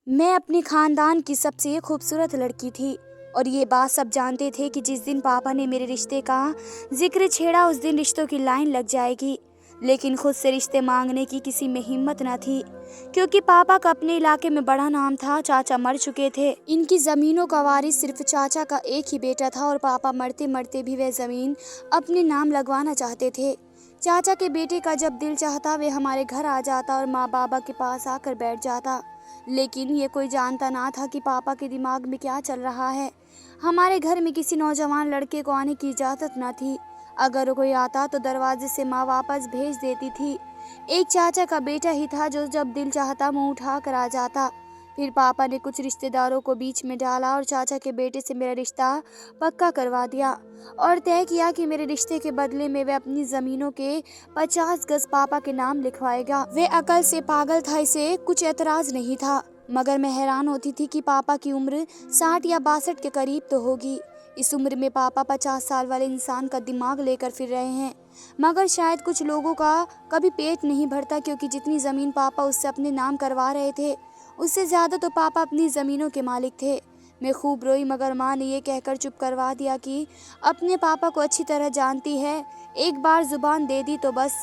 मैं अपने खानदान की सबसे खूबसूरत लड़की थी और ये बात सब जानते थे कि जिस दिन पापा ने मेरे रिश्ते का जिक्र छेड़ा उस दिन रिश्तों की लाइन लग जाएगी। लेकिन खुद से रिश्ते मांगने की किसी में हिम्मत न थी, क्योंकि पापा का अपने इलाके में बड़ा नाम था। चाचा मर चुके थे, इनकी जमीनों का वारिस सिर्फ चाचा का एक ही बेटा था और पापा मरते मरते भी वह जमीन अपने नाम लगवाना चाहते थे। चाचा के बेटे का जब दिल चाहता वे हमारे घर आ जाता और माँ बाबा के पास आकर बैठ जाता। लेकिन ये कोई जानता ना था कि पापा के दिमाग में क्या चल रहा है। हमारे घर में किसी नौजवान लड़के को आने की इजाज़त न थी। अगर कोई आता तो दरवाजे से माँ वापस भेज देती थी। एक चाचा का बेटा ही था जो जब दिल चाहता मुंह उठा कर आ जाता। फिर पापा ने कुछ रिश्तेदारों को बीच में डाला और चाचा के बेटे से मेरा रिश्ता पक्का करवा दिया और तय किया कि मेरे रिश्ते के बदले में वह अपनी ज़मीनों के 50 गज पापा के नाम लिखवाएगा। वे अकल से पागल था, इसे कुछ एतराज़ नहीं था, मगर मैं हैरान होती थी कि पापा की उम्र 60 या 62 के करीब तो होगी। इस उम्र में पापा 50 साल वाले इंसान का दिमाग लेकर फिर रहे हैं। मगर शायद कुछ लोगों का कभी पेट नहीं भरता, क्योंकि जितनी ज़मीन पापा उससे अपने नाम करवा रहे थे उससे ज़्यादा तो पापा अपनी ज़मीनों के मालिक थे। मैं खूब रोई, मगर माँ ने ये कहकर चुप करवा दिया कि अपने पापा को अच्छी तरह जानती है, एक बार ज़ुबान दे दी तो बस।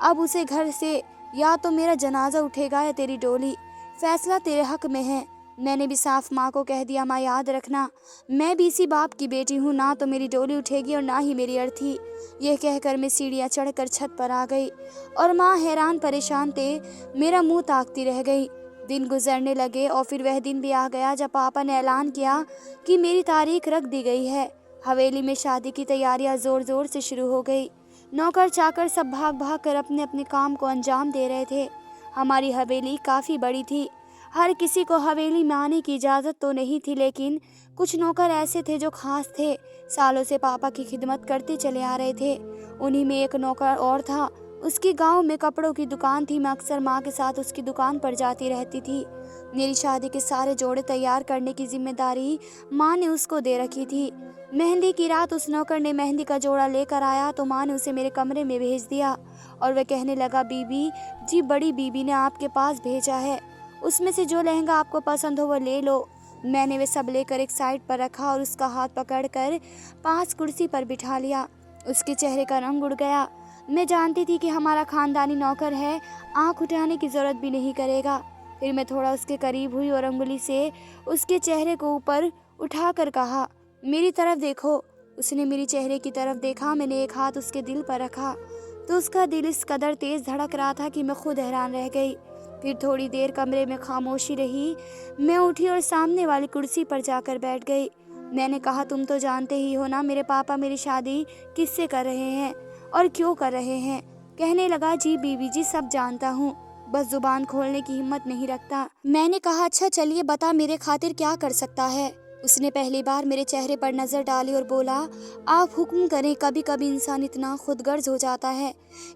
अब उसे घर से या तो मेरा जनाजा उठेगा या तेरी डोली, फैसला तेरे हक में है। मैंने भी साफ माँ को कह दिया, माँ याद रखना मैं भी इसी बाप की बेटी हूँ, ना तो मेरी डोली उठेगी और ना ही मेरी अर्थी। यह कहकर मैं सीढ़ियाँ चढ़कर छत पर आ गई और माँ हैरान परेशान थे मेरा मुंह ताकती रह गई। दिन गुजरने लगे और फिर वह दिन भी आ गया जब पापा ने ऐलान किया कि मेरी तारीख रख दी गई है। हवेली में शादी की तैयारियां जोर जोर से शुरू हो गई। नौकर चाकर सब भाग भाग कर अपने अपने काम को अंजाम दे रहे थे। हमारी हवेली काफ़ी बड़ी थी। हर किसी को हवेली में आने की इजाज़त तो नहीं थी, लेकिन कुछ नौकर ऐसे थे जो खास थे, सालों से पापा की खिदमत करते चले आ रहे थे। उन्हीं में एक नौकर और था। उसकी गांव में कपड़ों की दुकान थी। मैं अक्सर माँ के साथ उसकी दुकान पर जाती रहती थी। मेरी शादी के सारे जोड़े तैयार करने की जिम्मेदारी माँ ने उसको दे रखी थी। मेहंदी की रात उस नौकर ने मेहंदी का जोड़ा लेकर आया तो माँ ने उसे मेरे कमरे में भेज दिया और वह कहने लगा, बीबी जी, बड़ी बीबी ने आपके पास भेजा है, उसमें से जो लहंगा आपको पसंद हो वो ले लो। मैंने वे सब लेकर एक साइड पर रखा और उसका हाथ पकड़कर पास कुर्सी पर बिठा लिया। उसके चेहरे का रंग उड़ गया। मैं जानती थी कि हमारा खानदानी नौकर है, आंख उठाने की जरूरत भी नहीं करेगा। फिर मैं थोड़ा उसके करीब हुई और अंगुली से उसके चेहरे को ऊपर उठाकर कहा, मेरी तरफ देखो। उसने मेरी चेहरे की तरफ देखा। मैंने एक हाथ उसके दिल पर रखा तो उसका दिल इस कदर तेज धड़क रहा था कि मैं खुद हैरान रह गई। फिर थोड़ी देर कमरे में खामोशी रही। मैं उठी और सामने वाली कुर्सी पर जाकर बैठ गई। मैंने कहा, तुम तो जानते ही हो ना मेरे पापा मेरी शादी किससे कर रहे हैं और क्यों कर रहे हैं। कहने लगा, जी बीबी जी, सब जानता हूँ, बस जुबान खोलने की हिम्मत नहीं रखता। मैंने कहा, अच्छा चलिए बता, मेरे खातिर क्या कर सकता है। उसने पहली बार मेरे चेहरे पर नजर डाली और बोला, आप हुक्म करें। कभी कभी इंसान इतना खुदगर्ज हो जाता है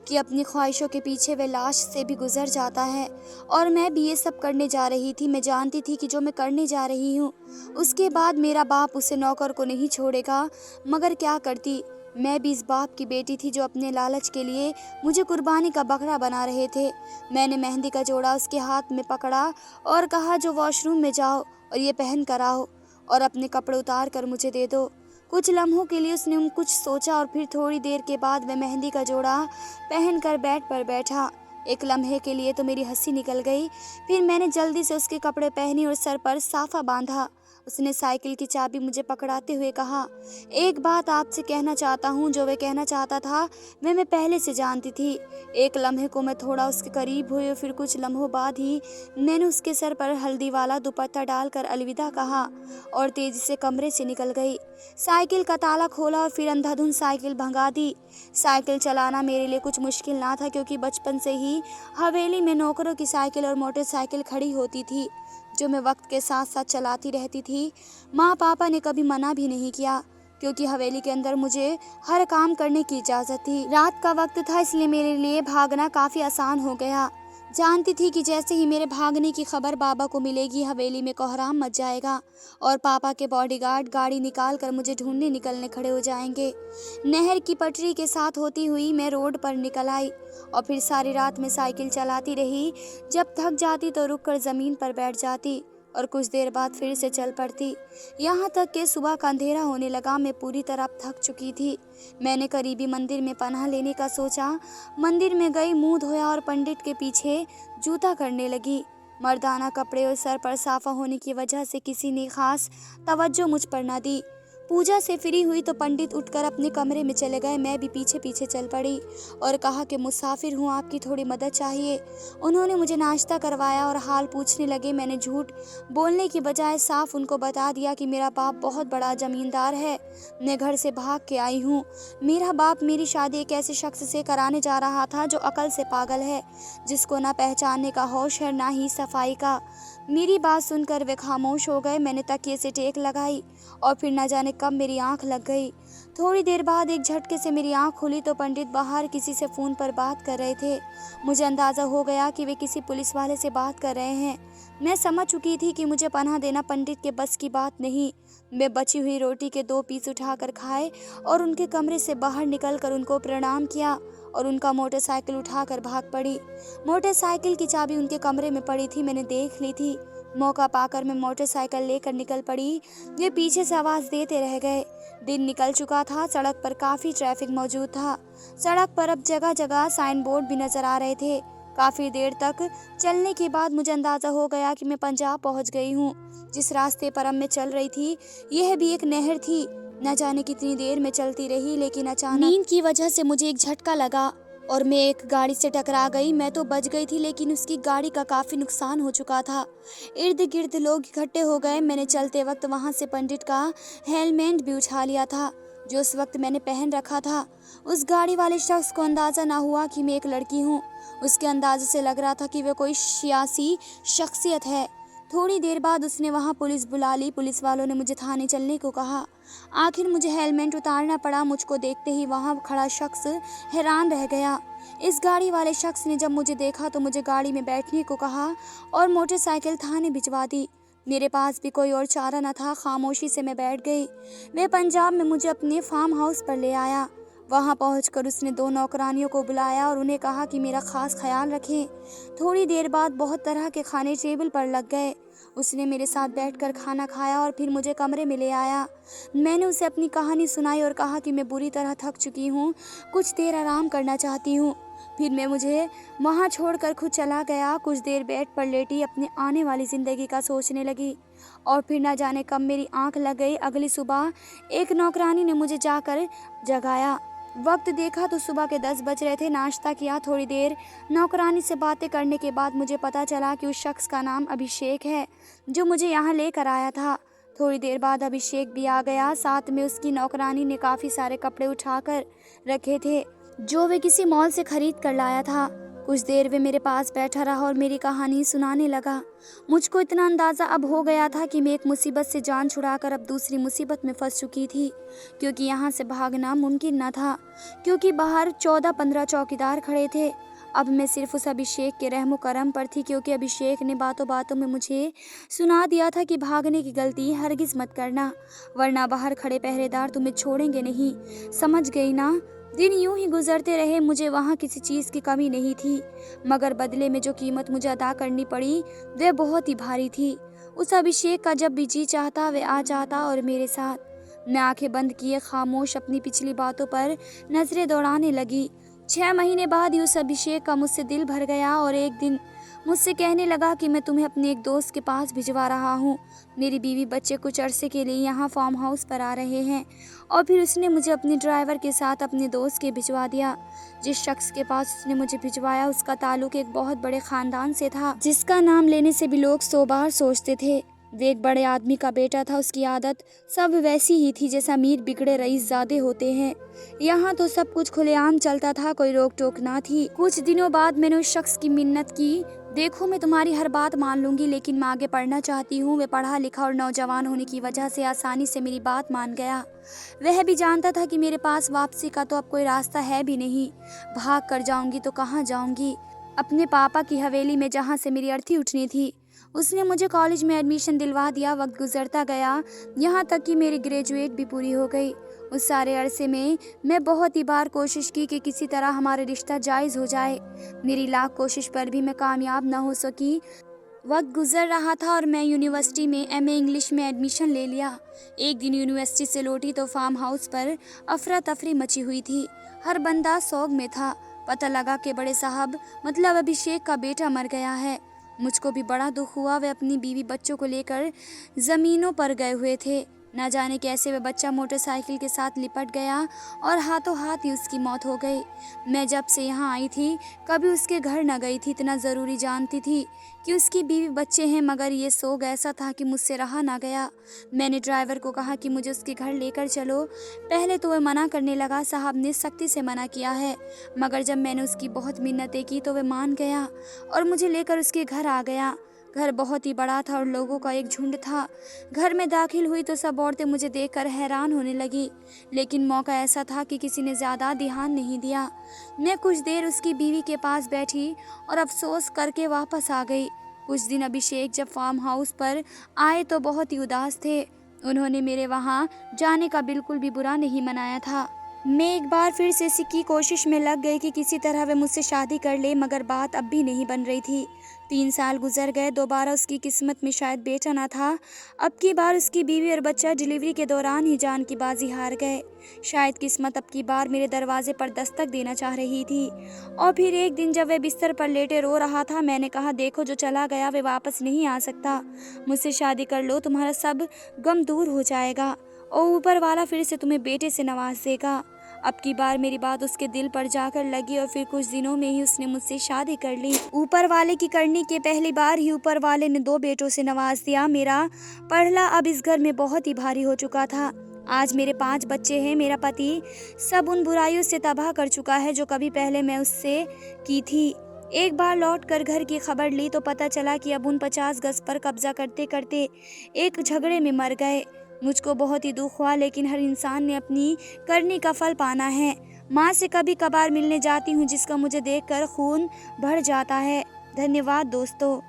कि अपनी ख्वाहिशों के पीछे वह लाश से भी गुजर जाता है। और मैं भी ये सब करने जा रही थी। मैं जानती थी कि जो मैं करने जा रही हूँ उसके बाद मेरा बाप उसे नौकर को नहीं छोड़ेगा, मगर क्या करती। मैं भी इस बाप की बेटी थी जो अपने लालच के लिए मुझे कुर्बानी का बकरा बना रहे थे। मैंने मेहंदी का जोड़ा उसके हाथ में पकड़ा और कहा, जो वॉशरूम में जाओ और ये पहन कर आओ और अपने कपड़े उतार कर मुझे दे दो। कुछ लम्हों के लिए उसने कुछ सोचा और फिर थोड़ी देर के बाद वह मेहंदी का जोड़ा पहन कर बेड पर बैठा। एक लम्हे के लिए तो मेरी हंसी निकल गई। फिर मैंने जल्दी से उसके कपड़े पहने और सर पर साफा बांधा। उसने साइकिल की चाबी मुझे पकड़ाते हुए कहा, एक बात आपसे कहना चाहता हूँ। जो वह कहना चाहता था वह मैं पहले से जानती थी। एक लम्हे को मैं थोड़ा उसके करीब हुई और फिर कुछ लम्हों बाद ही मैंने उसके सर पर हल्दी वाला दुपट्टा डालकर अलविदा कहा और तेजी से कमरे से निकल गई। साइकिल का ताला खोला और फिर अंधाधुंध साइकिल भगा दी। साइकिल चलाना मेरे लिए कुछ मुश्किल ना था, क्योंकि बचपन से ही हवेली में नौकरों की साइकिल और मोटरसाइकिल खड़ी होती थी जो मैं वक्त के साथ साथ चलाती रहती थी। माँ पापा ने कभी मना भी नहीं किया, क्योंकि हवेली के अंदर मुझे हर काम करने की इजाज़त थी। रात का वक्त था, इसलिए मेरे लिए भागना काफ़ी आसान हो गया। जानती थी कि जैसे ही मेरे भागने की खबर बाबा को मिलेगी हवेली में कोहराम मच जाएगा और पापा के बॉडीगार्ड गाड़ी निकाल कर मुझे ढूंढने निकलने खड़े हो जाएंगे। नहर की पटरी के साथ होती हुई मैं रोड पर निकल आई और फिर सारी रात में साइकिल चलाती रही। जब थक जाती तो रुक कर ज़मीन पर बैठ जाती और कुछ देर बाद फिर से चल पड़ती। यहाँ तक कि सुबह का अंधेरा होने लगा। मैं पूरी तरह थक चुकी थी। मैंने करीबी मंदिर में पनाह लेने का सोचा। मंदिर में गई, मुंह धोया और पंडित के पीछे जूता करने लगी। मर्दाना कपड़े और सर पर साफा होने की वजह से किसी ने खास तवज्जो मुझ पर न दी। पूजा से फ्री हुई तो पंडित उठकर अपने कमरे में चले गए। मैं भी पीछे पीछे चल पड़ी और कहा कि मुसाफिर हूँ, आपकी थोड़ी मदद चाहिए। उन्होंने मुझे नाश्ता करवाया और हाल पूछने लगे। मैंने झूठ बोलने की बजाय साफ उनको बता दिया कि मेरा बाप बहुत बड़ा जमींदार है, मैं घर से भाग के आई हूँ। मेरा बाप मेरी शादी एक ऐसे शख्स से कराने जा रहा था जो अकल से पागल है, जिसको ना पहचानने का होश है ना ही सफाई का। मेरी बात सुनकर वे खामोश हो गए। मैंने तकिए से टेक लगाई और फिर न जाने कब मेरी आंख लग गई। थोड़ी देर बाद एक झटके से मेरी आंख खुली तो पंडित बाहर किसी से फ़ोन पर बात कर रहे थे। मुझे अंदाज़ा हो गया कि वे किसी पुलिस वाले से बात कर रहे हैं। मैं समझ चुकी थी कि मुझे पनाह देना पंडित के बस की बात नहीं। मैं बची हुई रोटी के 2 पीस उठाकर खाए और उनके कमरे से बाहर निकलकर उनको प्रणाम किया और उनका मोटरसाइकिल उठाकर भाग पड़ी। मोटरसाइकिल की चाबी उनके कमरे में पड़ी थी, मैंने देख ली थी। मौका पाकर मैं मोटरसाइकिल लेकर निकल पड़ी। वे पीछे से आवाज़ देते रह गए। दिन निकल चुका था। सड़क पर काफ़ी ट्रैफिक मौजूद था। सड़क पर अब जगह जगह साइन बोर्ड भी नजर आ रहे थे। काफ़ी देर तक चलने के बाद मुझे अंदाज़ा हो गया कि मैं पंजाब पहुंच गई हूँ। जिस रास्ते पर अब मैं चल रही थी यह भी एक नहर थी। न जाने कितनी देर में चलती रही, लेकिन अचानक नींद की वजह से मुझे एक झटका लगा और मैं एक गाड़ी से टकरा गई। मैं तो बच गई थी, लेकिन उसकी गाड़ी का काफ़ी नुकसान हो चुका था। इर्द गिर्द लोग इकट्ठे हो गए। मैंने चलते वक्त वहां से पंडित का हेलमेट भी उठा लिया था, जो उस वक्त मैंने पहन रखा था। उस गाड़ी वाले शख्स को अंदाज़ा ना हुआ कि मैं एक लड़की हूँ। उसके अंदाजे से लग रहा था कि वह कोई सियासी शख्सियत है। थोड़ी देर बाद उसने वहाँ पुलिस बुला ली। पुलिस वालों ने मुझे थाने चलने को कहा। आखिर मुझे हेलमेट उतारना पड़ा। मुझको देखते ही वहाँ खड़ा शख्स हैरान रह गया। इस गाड़ी वाले शख्स ने जब मुझे देखा तो मुझे गाड़ी में बैठने को कहा और मोटरसाइकिल थाने भिजवा दी। मेरे पास भी कोई और चारा न था। खामोशी से मैं बैठ गई। वह पंजाब में मुझे अपने फार्म हाउस पर ले आया। वहां पहुंचकर उसने 2 नौकरानियों को बुलाया और उन्हें कहा कि मेरा खास ख्याल रखें। थोड़ी देर बाद बहुत तरह के खाने टेबल पर लग गए। उसने मेरे साथ बैठकर खाना खाया और फिर मुझे कमरे में ले आया। मैंने उसे अपनी कहानी सुनाई और कहा कि मैं बुरी तरह थक चुकी हूँ, कुछ देर आराम करना चाहती हूँ। फिर मैं मुझे वहाँ छोड़कर खुद चला गया। कुछ देर बेड पर लेटी अपनी आने वाली ज़िंदगी का सोचने लगी और फिर न जाने कब मेरी आंख लग गई। अगली सुबह एक नौकरानी ने मुझे जाकर जगाया। वक्त देखा तो सुबह के 10 बज रहे थे। नाश्ता किया। थोड़ी देर नौकरानी से बातें करने के बाद मुझे पता चला कि उस शख्स का नाम अभिषेक है, जो मुझे यहाँ लेकर आया था। थोड़ी देर बाद अभिषेक भी आ गया। साथ में उसकी नौकरानी ने काफ़ी सारे कपड़े उठाकर रखे थे, जो वे किसी मॉल से खरीद कर लाया था। कुछ देर वे मेरे पास बैठा रहा और मेरी कहानी सुनाने लगा। मुझको इतना अंदाज़ा अब हो गया था कि मैं एक मुसीबत से जान छुड़ाकर अब दूसरी मुसीबत में फंस चुकी थी, क्योंकि यहाँ से भागना मुमकिन न था, क्योंकि बाहर 14-15 चौकीदार खड़े थे। अब मैं सिर्फ उस अभिषेक के रहमो करम पर थी, क्योंकि अभिषेक ने बातों बातों में मुझे सुना दिया था कि भागने की गलती हरगिज़ मत करना, वरना बाहर खड़े पहरेदार तुम्हें छोड़ेंगे नहीं। समझ गई ना। दिन यूं ही गुजरते रहे। मुझे वहाँ किसी चीज़ की कमी नहीं थी, मगर बदले में जो कीमत मुझे अदा करनी पड़ी वह बहुत ही भारी थी। उस अभिषेक का जब भी जी चाहता वह आ जाता और मेरे साथ। मैं आंखें बंद किए खामोश अपनी पिछली बातों पर नजरें दौड़ाने लगी। 6 महीने बाद ही उस अभिषेक का मुझसे दिल भर गया और एक दिन मुझसे कहने लगा कि मैं तुम्हें अपने एक दोस्त के पास भिजवा रहा हूँ। मेरी बीवी बच्चे कुछ अरसे के लिए यहाँ फार्म हाउस पर आ रहे हैं। और फिर उसने मुझे अपने ड्राइवर के साथ अपने दोस्त के भिजवा दिया। जिस शख्स के पास उसने मुझे भिजवाया उसका ताल्लुक एक बहुत बड़े खानदान से था, जिसका नाम लेने से भी लोग 100 बार सोचते थे। वे एक बड़े आदमी का बेटा था। उसकी आदत सब वैसी ही थी जैसा अमीर बिगड़े रईसज़ादे होते हैं। यहाँ तो सब कुछ खुलेआम चलता था, कोई रोक टोक ना थी। कुछ दिनों बाद मैंने उस शख्स की मिन्नत की, देखो मैं तुम्हारी हर बात मान लूंगी, लेकिन मैं आगे पढ़ना चाहती हूँ। वह पढ़ा लिखा और नौजवान होने की वजह से आसानी से मेरी बात मान गया। वह भी जानता था कि मेरे पास वापसी का तो अब कोई रास्ता है भी नहीं। भाग कर जाऊंगी तो कहाँ जाऊंगी? अपने पापा की हवेली में, जहाँ से मेरी अर्थी उठनी थी। उसने मुझे कॉलेज में एडमिशन दिलवा दिया। वक्त गुजरता गया, यहाँ तक कि मेरी ग्रेजुएट भी पूरी हो गई। उस सारे अरसे में मैं बहुत ही बार कोशिश की कि किसी तरह हमारा रिश्ता जायज़ हो जाए। मेरी लाख कोशिश पर भी मैं कामयाब न हो सकी। वक्त गुजर रहा था और मैं यूनिवर्सिटी में एमए इंग्लिश में एडमिशन ले लिया। एक दिन यूनिवर्सिटी से लौटी तो फार्म हाउस पर अफरा तफरी मची हुई थी। हर बंदा सोग में था। पता लगा कि बड़े साहब मतलब अभिषेक का बेटा मर गया है। मुझको भी बड़ा दुख हुआ। वे अपनी बीवी बच्चों को लेकर ज़मीनों पर गए हुए थे। न जाने कैसे वह बच्चा मोटरसाइकिल के साथ लिपट गया और हाथों हाथ ही उसकी मौत हो गई। मैं जब से यहाँ आई थी कभी उसके घर न गई थी। इतना ज़रूरी जानती थी कि उसकी बीवी बच्चे हैं, मगर ये सोग ऐसा था कि मुझसे रहा ना गया। मैंने ड्राइवर को कहा कि मुझे उसके घर लेकर चलो। पहले तो वह मना करने लगा। साहब ने सख्ती से मना किया है, मगर जब मैंने उसकी बहुत मिन्नतें की तो वह मान गया और मुझे लेकर उसके घर आ गया। घर बहुत ही बड़ा था और लोगों का एक झुंड था। घर में दाखिल हुई तो सब औरतें मुझे देखकर हैरान होने लगी, लेकिन मौका ऐसा था कि किसी ने ज़्यादा ध्यान नहीं दिया। मैं कुछ देर उसकी बीवी के पास बैठी और अफसोस करके वापस आ गई। कुछ दिन अभिषेक जब फार्म हाउस पर आए तो बहुत ही उदास थे। उन्होंने मेरे वहाँ जाने का बिल्कुल भी बुरा नहीं मनाया था। मैं एक बार फिर से इसी की कोशिश में लग गई कि किसी तरह वह मुझसे शादी कर ले, मगर बात अब भी नहीं बन रही थी। 3 साल गुजर गए। दोबारा उसकी किस्मत में शायद बेटा ना था। अब की बार उसकी बीवी और बच्चा डिलीवरी के दौरान ही जान की बाजी हार गए। शायद किस्मत अब की बार मेरे दरवाजे पर दस्तक देना चाह रही थी। और फिर एक दिन जब वह बिस्तर पर लेटे रो रहा था, मैंने कहा, देखो जो चला गया वह वापस नहीं आ सकता। मुझसे शादी कर लो, तुम्हारा सब गम दूर हो जाएगा और ऊपर वाला फिर से तुम्हें बेटे से नवाज देगा। अब की बार मेरी बात उसके दिल पर जाकर लगी और फिर कुछ दिनों में ही उसने मुझसे शादी कर ली। ऊपर वाले की करनी के पहली बार ही ऊपर वाले ने 2 बेटों से नवाज दिया। मेरा पड़ला अब इस घर में बहुत ही भारी हो चुका था। आज मेरे 5 बच्चे हैं। मेरा पति सब उन बुराइयों से तबाह कर चुका है जो कभी पहले मैं उससे की थी। एक बार लौट कर घर की खबर ली तो पता चला कि अब उन 50 गज पर कब्जा करते करते एक झगड़े में मर गए। मुझको बहुत ही दुख हुआ, लेकिन हर इंसान ने अपनी करनी का फल पाना है। माँ से कभी कभार मिलने जाती हूँ, जिसका मुझे देखकर खून बढ़ जाता है। धन्यवाद दोस्तों।